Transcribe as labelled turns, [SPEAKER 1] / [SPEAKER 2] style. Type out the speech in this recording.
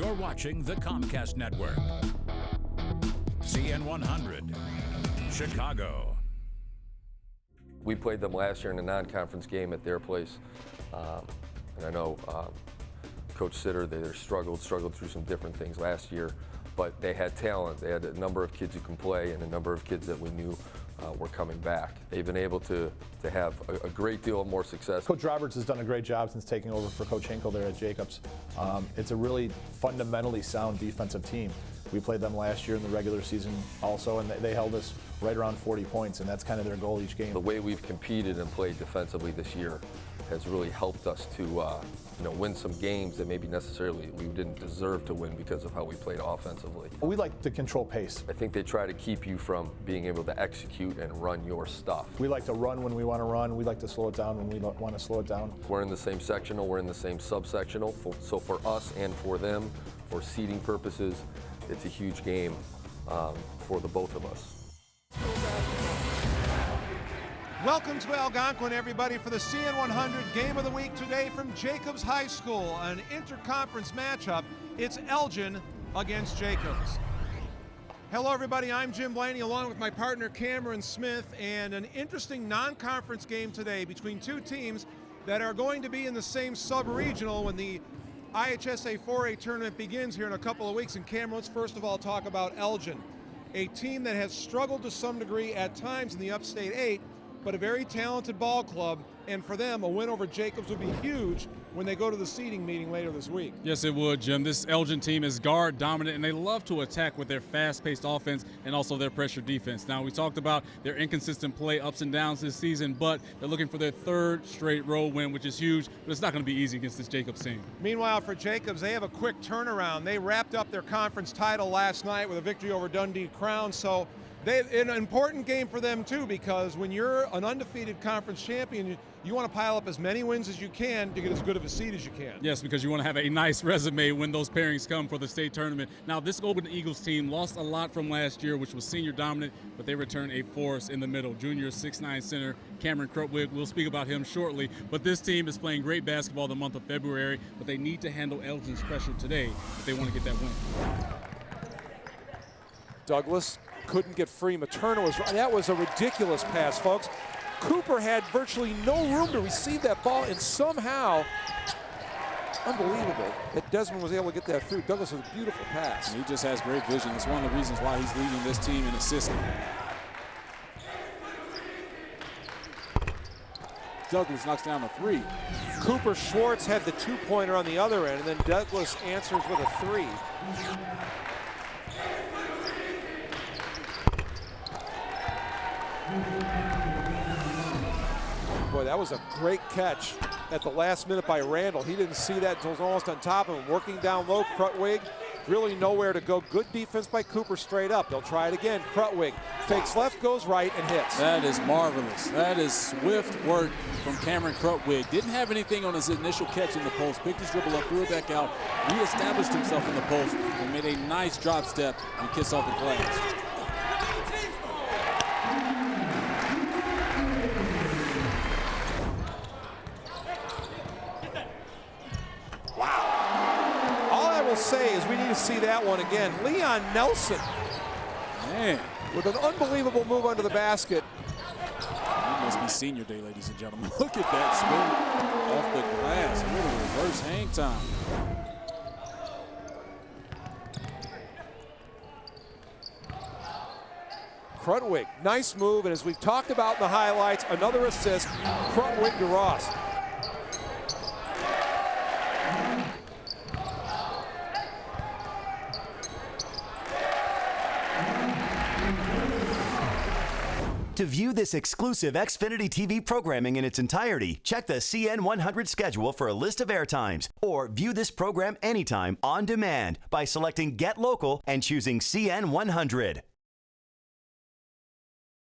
[SPEAKER 1] You're watching the Comcast Network. CN100, Chicago.
[SPEAKER 2] We played them last year in a non-conference game at their place. And I know Coach Sitter, they struggled through some different things last year, but they had talent. They had a number of kids who can play and a number of kids that we knew were coming back. They've been able to have a great deal more success.
[SPEAKER 3] Coach Roberts has done a great job since taking over for Coach Hinkle there at Jacobs. It's a really fundamentally sound defensive team. We played them last year in the regular season also, and they held us right around 40 points, and that's kind of their goal each game.
[SPEAKER 2] The way we've competed and played defensively this year has really helped us to win some games that maybe necessarily we didn't deserve to win because of how we played offensively.
[SPEAKER 3] We like to control pace.
[SPEAKER 2] I think they try to keep you from being able to execute and run your stuff.
[SPEAKER 3] We like to run when we want to run. We like to slow it down when we want to slow it down.
[SPEAKER 2] We're in the same sectional. We're in the same subsectional. So for us and for them, for seeding purposes, it's a huge game for the both of us.
[SPEAKER 4] Welcome to Algonquin, everybody, for the CN100 Game of the Week today from Jacobs High School, an interconference matchup. It's Elgin against Jacobs. Hello, everybody. I'm Jim Blaney, along with my partner Cameron Smith, and an interesting non-conference game today between two teams that are going to be in the same sub-regional when the IHSA 4A tournament begins here in a couple of weeks. And Cameron, let's first of all talk about Elgin, a team that has struggled to some degree at times in the Upstate 8, but a very talented ball club, and for them, a win over Jacobs would be huge when they go to the seeding meeting later this week.
[SPEAKER 5] Yes, it would, Jim. This Elgin team is guard dominant, and they love to attack with their fast-paced offense and also their pressure defense. Now, we talked about their inconsistent play, ups and downs this season, but they're looking for their third straight road win, which is huge, but it's not going to be easy against this Jacobs team.
[SPEAKER 4] Meanwhile, for Jacobs, they have a quick turnaround. They wrapped up their conference title last night with a victory over Dundee Crown, so an important game for them, too, because when you're an undefeated conference champion, you want to pile up as many wins as you can to get as good of a seed as you can.
[SPEAKER 5] Yes, because you want to have a nice resume when those pairings come for the state tournament. Now, this Golden Eagles team lost a lot from last year, which was senior dominant, but they return a force in the middle. Junior 6'9" center Cameron Krutwig, we'll speak about him shortly. But this team is playing great basketball the month of February, but they need to handle Elgin's pressure today if they want to get that win.
[SPEAKER 6] Douglas couldn't get free. Materna that was a ridiculous pass, folks. Cooper had virtually no room to receive that ball, and somehow, unbelievable that Desmond was able to get that through. Douglas was a beautiful pass.
[SPEAKER 7] He just has great vision. It's one of the reasons why he's leading this team in assisting. Douglas knocks down the three.
[SPEAKER 6] Cooper Schwartz had the two-pointer on the other end, and then Douglas answers with a three. Boy, that was a great catch at the last minute by Randall. He didn't see that until it was almost on top of him. Working down low, Krutwig, really nowhere to go. Good defense by Cooper straight up. They'll try it again. Krutwig fakes left, goes right, and hits.
[SPEAKER 7] That is marvelous. That is swift work from Cameron Krutwig. Didn't have anything on his initial catch in the post. Picked his dribble up, threw it back out, reestablished himself in the post, and made a nice drop step and kiss off the glass.
[SPEAKER 6] Say is we need to see that one again. Leon Nelson,
[SPEAKER 7] man,
[SPEAKER 6] with an unbelievable move under the basket.
[SPEAKER 7] It must be senior day, ladies and gentlemen. Look at that spin off the glass. A little reverse hang time.
[SPEAKER 6] Krutwig, nice move, and as we've talked about in the highlights, another assist. Krutwig to Ross.
[SPEAKER 8] To view this exclusive Xfinity TV programming in its entirety, check the CN100 schedule for a list of airtimes, or view this program anytime on demand by selecting Get Local and choosing CN100.